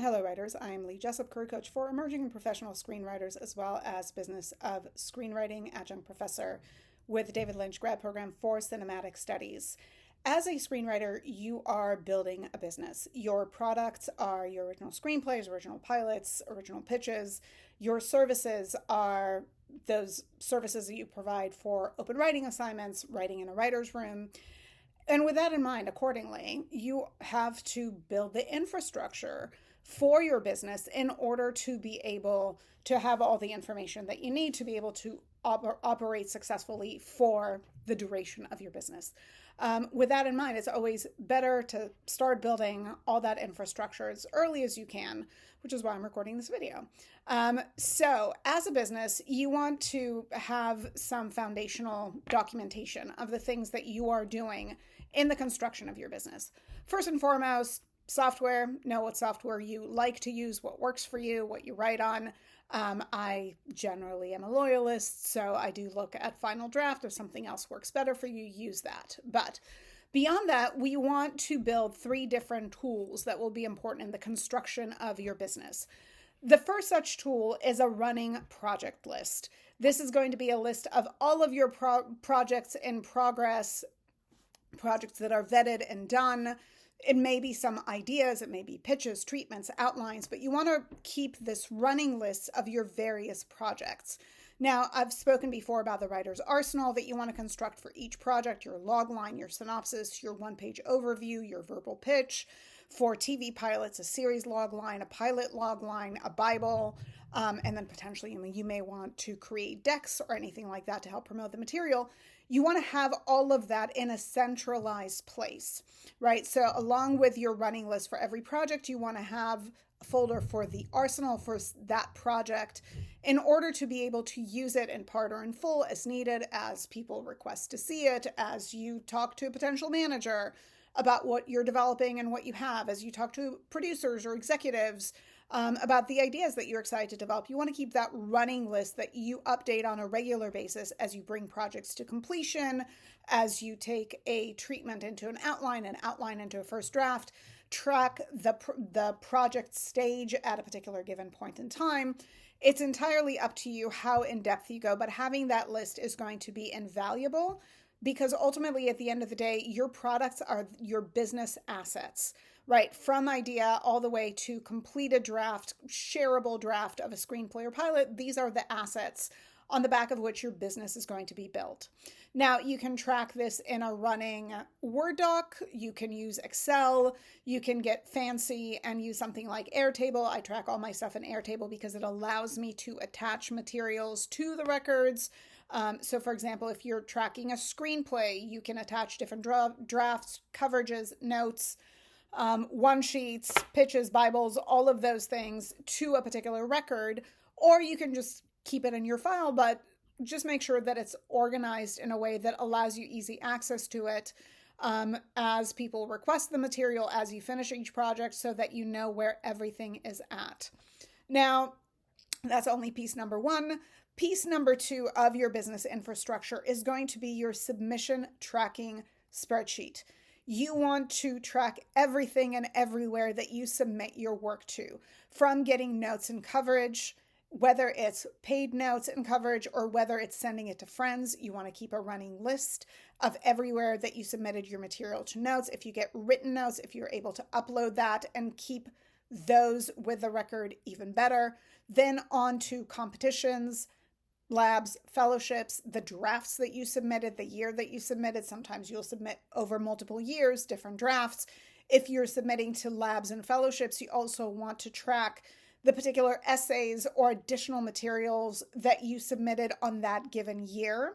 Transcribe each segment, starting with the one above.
Hello, writers. I'm Lee Jessup, career coach for emerging and professional screenwriters, as well as business of screenwriting adjunct professor with the David Lynch grad program for cinematic studies. As a screenwriter, you are building a business. Your products are your original screenplays, original pilots, original pitches. Your services are those services that you provide for open writing assignments, writing in a writer's room. And with that in mind, accordingly, you have to build the infrastructure for your business in order to be able to have all the information that you need to be able to operate successfully for the duration of your business. With that in mind, it's always better to start building all that infrastructure as early as you can, which is why I'm recording this video. So as a business, you want to have some foundational documentation of the things that you are doing in the construction of your business. First and foremost, software. Know what software you like to use, what works for you, what you write on. I generally am a loyalist, so I do look at Final Draft. If something else works better for you, use that. But beyond that, we want to build 3 different tools that will be important in the construction of your business. The first such tool is a running project list. This is going to be a list of all of your projects in progress, projects that are vetted and done. It may be some ideas, it may be pitches, treatments, outlines, but you want to keep this running list of your various projects. Now, I've spoken before about the writer's arsenal that you want to construct for each project, your log line, your synopsis, your one-page overview, your verbal pitch. For TV pilots, a series log line, a pilot log line, a Bible, and then potentially you may want to create decks or anything like that to help promote the material. You want to have all of that in a centralized place, right? So along with your running list for every project, you want to have a folder for the arsenal for that project in order to be able to use it in part or in full as needed, as people request to see it, as you talk to a potential manager about what you're developing and what you have, as you talk to producers or executives about the ideas that you're excited to develop. You want to keep that running list that you update on a regular basis as you bring projects to completion, as you take a treatment into an outline into a first draft, track the project stage at a particular given point in time. It's entirely up to you how in depth you go, but having that list is going to be invaluable because ultimately at the end of the day, your products are your business assets. Right, from idea all the way to completed draft, shareable draft of a screenplay or pilot, these are the assets on the back of which your business is going to be built. Now, you can track this in a running Word doc, you can use Excel, you can get fancy and use something like Airtable. I track all my stuff in Airtable because it allows me to attach materials to the records. So for example, if you're tracking a screenplay, you can attach different drafts, coverages, notes, one sheets, pitches, Bibles, all of those things to a particular record, or you can just keep it in your file, but just make sure that it's organized in a way that allows you easy access to it as people request the material, as you finish each project, so that you know where everything is at. Now, that's only piece number 1. Piece number 2 of your business infrastructure is going to be your submission tracking spreadsheet. You want to track everything and everywhere that you submit your work to, from getting notes and coverage, whether it's paid notes and coverage or whether it's sending it to friends. You want to keep a running list of everywhere that you submitted your material to notes. If you get written notes, if you're able to upload that and keep those with the record, even better. Then on to competitions, labs, fellowships, the drafts that you submitted, the year that you submitted. Sometimes you'll submit over multiple years, different drafts. If you're submitting to labs and fellowships, you also want to track the particular essays or additional materials that you submitted on that given year.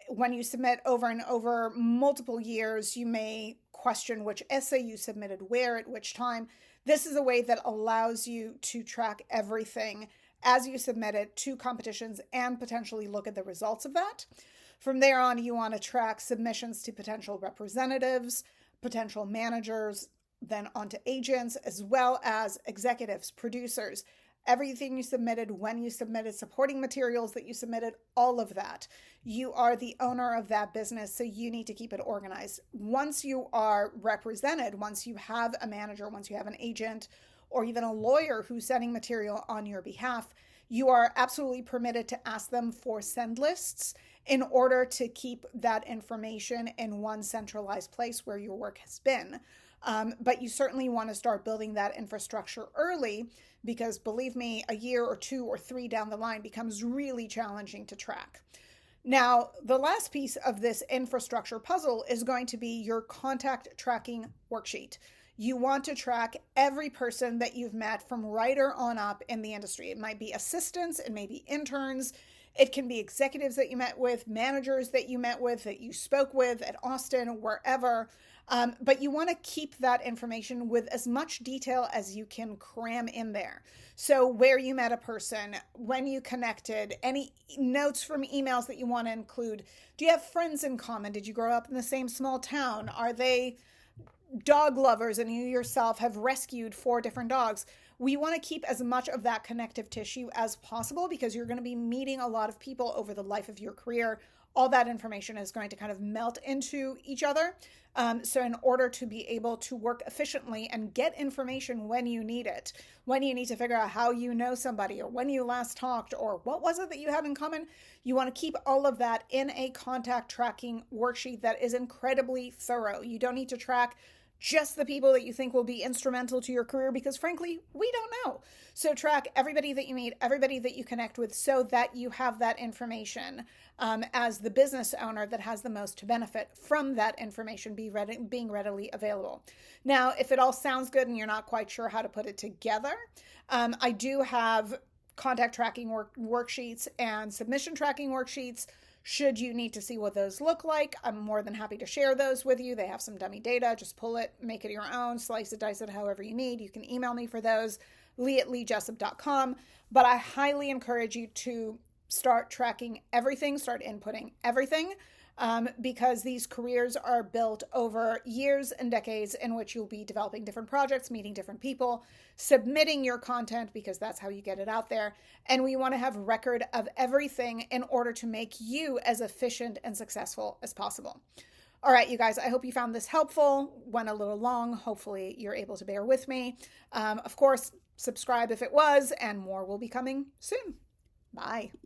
When you submit over and over multiple years, you may question which essay you submitted where at which time. This is a way that allows you to track everything as you submit it to competitions and potentially look at the results of that. From there on, you want to track submissions to potential representatives, potential managers, then onto agents, as well as executives, producers, everything you submitted, when you submitted, supporting materials that you submitted, all of that. You are the owner of that business, so you need to keep it organized. Once you are represented, once you have a manager, once you have an agent, or even a lawyer who's sending material on your behalf, you are absolutely permitted to ask them for send lists in order to keep that information in one centralized place where your work has been. But you certainly want to start building that infrastructure early, because believe me, a year or 2 or 3 down the line becomes really challenging to track. Now, the last piece of this infrastructure puzzle is going to be your contact tracking worksheet. You want to track every person that you've met from writer on up in the industry. It might be assistants, it may be interns, it can be executives that you met with, managers that you met with, that you spoke with at Austin, wherever. But you want to keep that information with as much detail as you can cram in there. So where you met a person, when you connected, any notes from emails that you want to include. Do you have friends in common? Did you grow up in the same small town? Are they dog lovers and you yourself have rescued 4 different dogs? We want to keep as much of that connective tissue as possible, because you're going to be meeting a lot of people over the life of your career. All that information is going to kind of melt into each other. So in order to be able to work efficiently and get information when you need it, when you need to figure out how you know somebody, or when you last talked, or what was it that you had in common, you want to keep all of that in a contact tracking worksheet that is incredibly thorough. You don't need to track just the people that you think will be instrumental to your career, because frankly, we don't know. So track everybody that you meet, everybody that you connect with, so that you have that information as the business owner that has the most to benefit from that information being readily available. Now, if it all sounds good and you're not quite sure how to put it together, I do have contact tracking worksheets and submission tracking worksheets. Should you need to see what those look like, I'm more than happy to share those with you. They have some dummy data. Just pull it, make it your own, slice it, dice it however you need. You can email me for those, lee@leejessup.com. But I highly encourage you to start tracking everything, start inputting everything, because these careers are built over years and decades in which you'll be developing different projects, meeting different people, submitting your content, because that's how you get it out there. And we want to have record of everything in order to make you as efficient and successful as possible. All right, you guys, I hope you found this helpful. Went a little long. Hopefully you're able to bear with me. Of course, subscribe if it was, and more will be coming soon. Bye.